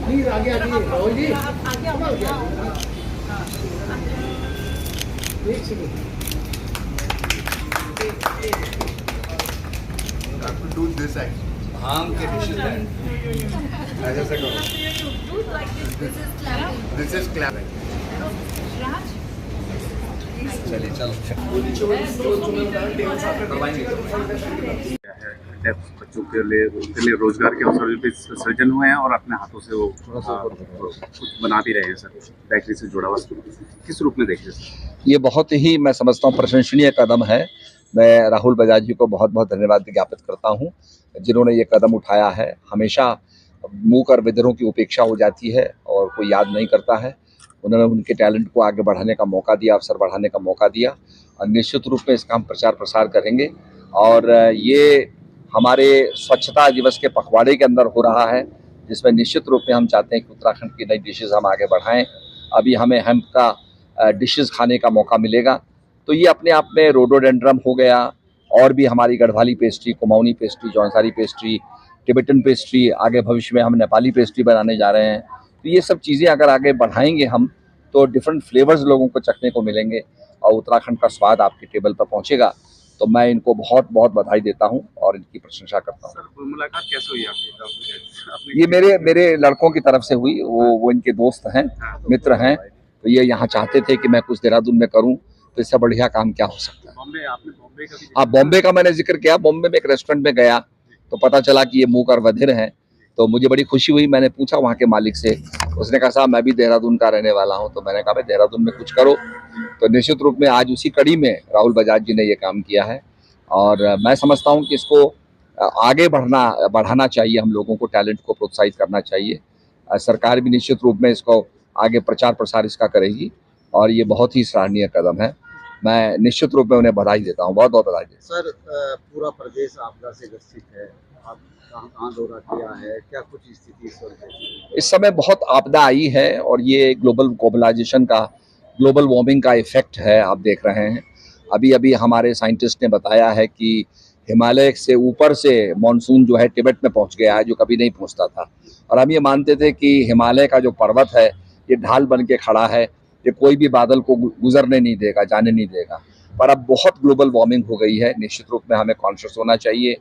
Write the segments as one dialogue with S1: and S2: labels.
S1: Please आगे आगे राहुल जी एक सेकंड
S2: do this actually. भांग के dishes हैं ऐसे करो this is clapping चलिए चलो
S3: बच्चों के लिए उनके लिए रोजगार के अवसर भी सृजन हुए हैं और अपने हाथों से वो कुछ बना भी रहे हैं सर। बेकरी से जुड़ा हुआ किस रूप में देखिए सर?
S4: ये बहुत ही मैं समझता हूँ प्रशंसनीय कदम है। मैं राहुल बजाज जी को बहुत बहुत धन्यवाद ज्ञापित करता हूँ जिन्होंने ये कदम उठाया है। हमेशा मुँह कर विद्रोह की उपेक्षा हो जाती है और कोई याद नहीं करता है। उन्होंने उनके टैलेंट को आगे बढ़ाने का मौका दिया, अवसर बढ़ाने का मौका दिया और निश्चित रूप में इसका हम प्रचार प्रसार करेंगे। और ये हमारे स्वच्छता दिवस के पखवाड़े के अंदर हो रहा है, जिसमें निश्चित रूप में हम चाहते हैं कि उत्तराखंड की नई डिशेज़ हम आगे बढ़ाएं। अभी हमें हेम्प का डिशेज़ खाने का मौका मिलेगा, तो ये अपने आप में रोडोडेंड्रम हो गया और भी हमारी Garhwali pastry, Kumaoni pastry, Jaunsari pastry, Tibetan pastry, आगे भविष्य में हम नेपाली पेस्ट्री बनाने जा रहे हैं। तो ये सब चीज़ें अगर आगे बढ़ाएंगे हम तो डिफरेंट फ्लेवर्स लोगों को चखने को मिलेंगे और उत्तराखंड का स्वाद आपकी टेबल पर पहुँचेगा। तो मैं इनको बहुत बहुत बधाई देता हूं और इनकी प्रशंसा करता हूं।
S3: सर मुलाकात कैसे हुई आपकी?
S4: ये मेरे लड़कों की तरफ से हुई। वो इनके दोस्त हैं, मित्र हैं। तो ये यहाँ चाहते थे कि मैं कुछ देहरादून में करूं, तो इससे बढ़िया काम क्या हो सकता है।
S3: बॉम्बे, आपने बॉम्बे का भी
S4: हाँ, बॉम्बे का मैंने जिक्र किया। बॉम्बे में एक रेस्टोरेंट में गया तो पता चला कि ये मुँह कर बधिर हैं, तो मुझे बड़ी खुशी हुई। मैंने पूछा वहाँ के मालिक से, उसने कहा साहब मैं भी देहरादून का रहने वाला हूँ। तो मैंने कहा भाई देहरादून में कुछ करो। तो निश्चित रूप में आज उसी कड़ी में राहुल बजाज जी ने ये काम किया है और मैं समझता हूँ कि इसको आगे बढ़ाना चाहिए। हम लोगों को टैलेंट को प्रोत्साहित करना चाहिए। सरकार भी निश्चित रूप में इसको आगे प्रचार प्रसार इसका करेगी और ये बहुत ही सराहनीय कदम है। मैं निश्चित रूप में उन्हें बधाई देता हूँ, बहुत बहुत बधाई देता हूँ।
S1: सर पूरा प्रदेश आपदा से ग्रसित है, आप कहाँ दौरा किया है, क्या कुछ स्थिति
S4: इस समय बहुत आपदा आई है और ये ग्लोबल ग्लोबलाइजेशन का, ग्लोबल वार्मिंग का इफेक्ट है। आप देख रहे हैं अभी हमारे साइंटिस्ट ने बताया है कि हिमालय से ऊपर से मॉनसून जो है तिब्बत में पहुंच गया है, जो कभी नहीं पहुंचता था। और हम ये मानते थे कि हिमालय का जो पर्वत है ये ढाल बन के खड़ा है, ये कोई भी बादल को गुजरने नहीं देगा, जाने नहीं देगा। पर अब बहुत ग्लोबल वार्मिंग हो गई है। निश्चित रूप में हमें कॉन्शियस होना चाहिए।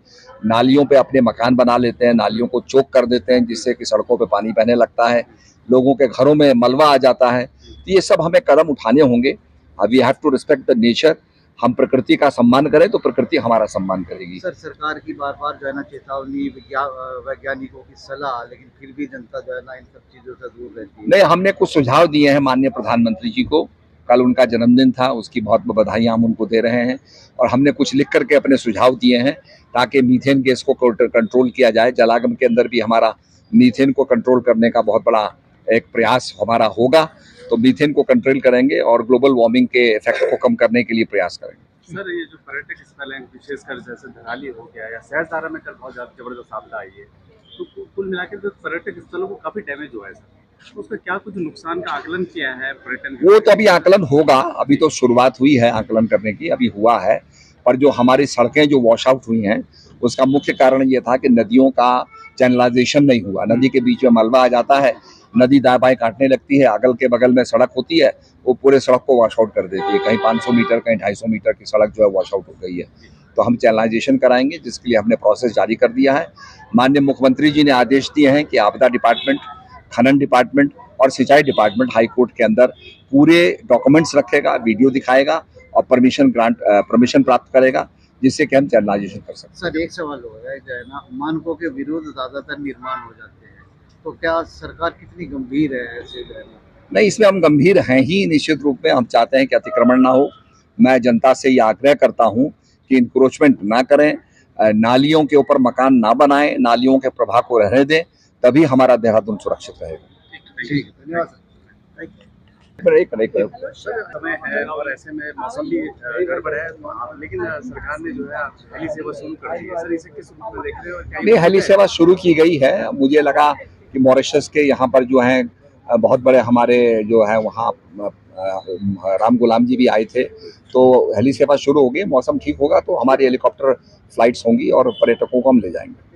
S4: नालियों पे अपने मकान बना लेते हैं, नालियों को चोक कर देते हैं, जिससे कि सड़कों पे पानी बहने लगता है, लोगों के घरों में मलबा आ जाता है। तो ये सब हमें कदम उठाने होंगे। We have to respect the nature. हम प्रकृति का सम्मान करें तो प्रकृति हमारा सम्मान करेगी।
S1: सर सरकार की बार बार जो है ना चेतावनी, वैज्ञानिकों की सलाह, लेकिन फिर भी जनता जो है ना इन सब चीज़ों से दूर रहती है।
S4: नहीं, हमने कुछ सुझाव दिए हैं माननीय प्रधानमंत्री जी को। कल उनका जन्मदिन था, उसकी बहुत बहुत बधाइयाँ हम उनको दे रहे हैं और हमने कुछ लिख करके अपने सुझाव दिए हैं ताकि मीथेन गैस को कंट्रोल किया जाए। जलागम के अंदर भी हमारा मीथेन को कंट्रोल करने का बहुत बड़ा एक प्रयास हमारा होगा। तो मीथेन को कंट्रोल करेंगे और ग्लोबल वार्मिंग के इफेक्ट को कम करने के लिए प्रयास करेंगे।
S3: सर ये जो पर्यटक स्थल हैं, विशेषकर जैसे धराली हो गया या सहस्त्रधारा में कल बहुत जबरदस्त आपदा आई है, तो कुल मिलाकर तो पर्यटक स्थलों को काफी डैमेज हुआ है सर। तो उसका क्या कुछ नुकसान का आकलन किया है पर्यटन?
S4: वो तो अभी आकलन होगा, अभी तो शुरुआत हुई है आकलन करने की, अभी हुआ है। पर जो हमारी सड़कें जो वॉश आउट हुई हैं उसका मुख्य कारण ये था कि नदियों का चैनलाइजेशन नहीं हुआ। नदी के बीच में मलबा आ जाता है, नदी दाएं बाएं काटने लगती है, अगल के बगल में सड़क होती है, वो पूरे सड़क को वॉश आउट कर देती है। कहीं 500 मीटर, कहीं 250 मीटर की सड़क जो है वॉश आउट हो गई है। तो हम चैनलाइजेशन कराएंगे, जिसके लिए हमने प्रोसेस जारी कर दिया है। माननीय मुख्यमंत्री जी ने आदेश दिए हैं कि आपदा डिपार्टमेंट, खनन डिपार्टमेंट और सिंचाई डिपार्टमेंट हाई कोर्ट के अंदर पूरे डॉक्यूमेंट्स रखेगा, वीडियो दिखाएगा और परमिशन प्राप्त करेगा, जिससे कि हम चैनलाइजेशन कर सकते हैं।
S1: सर एक सवाल हो गया जो है ना, मानकों के विरुद्ध ज्यादातर निर्माण हो जाते हैं, तो क्या सरकार कितनी गंभीर है ऐसे जो है ना?
S4: नहीं, इसमें हम गंभीर हैं ही। निश्चित रूप में हम चाहते हैं कि अतिक्रमण ना हो। मैं जनता से ये आग्रह करता हूं कि इंक्रोचमेंट ना करें, नालियों के ऊपर मकान ना बनाएं, नालियों के प्रवाह को रहने दें, तभी हमारा देहरादून सुरक्षित रहेगा।
S1: ठीक है, धन्यवाद सर।
S3: समय है और ऐसे में मौसम भी गड़बड़ है, लेकिन सरकार ने जो है हेली सेवा शुरू कर दी है। सर इसे किस रूप में देख रहे हो?
S4: नहीं, हेली सेवा शुरू की गई है। मुझे लगा कि मॉरिशस के यहाँ पर जो हैं बहुत बड़े हमारे जो है वहाँ राम गुलाम जी भी आए थे, तो हेली सेवा शुरू हो गई। मौसम ठीक होगा तो हमारी हेलीकॉप्टर फ्लाइट्स होंगी और पर्यटकों को हम ले जाएंगे।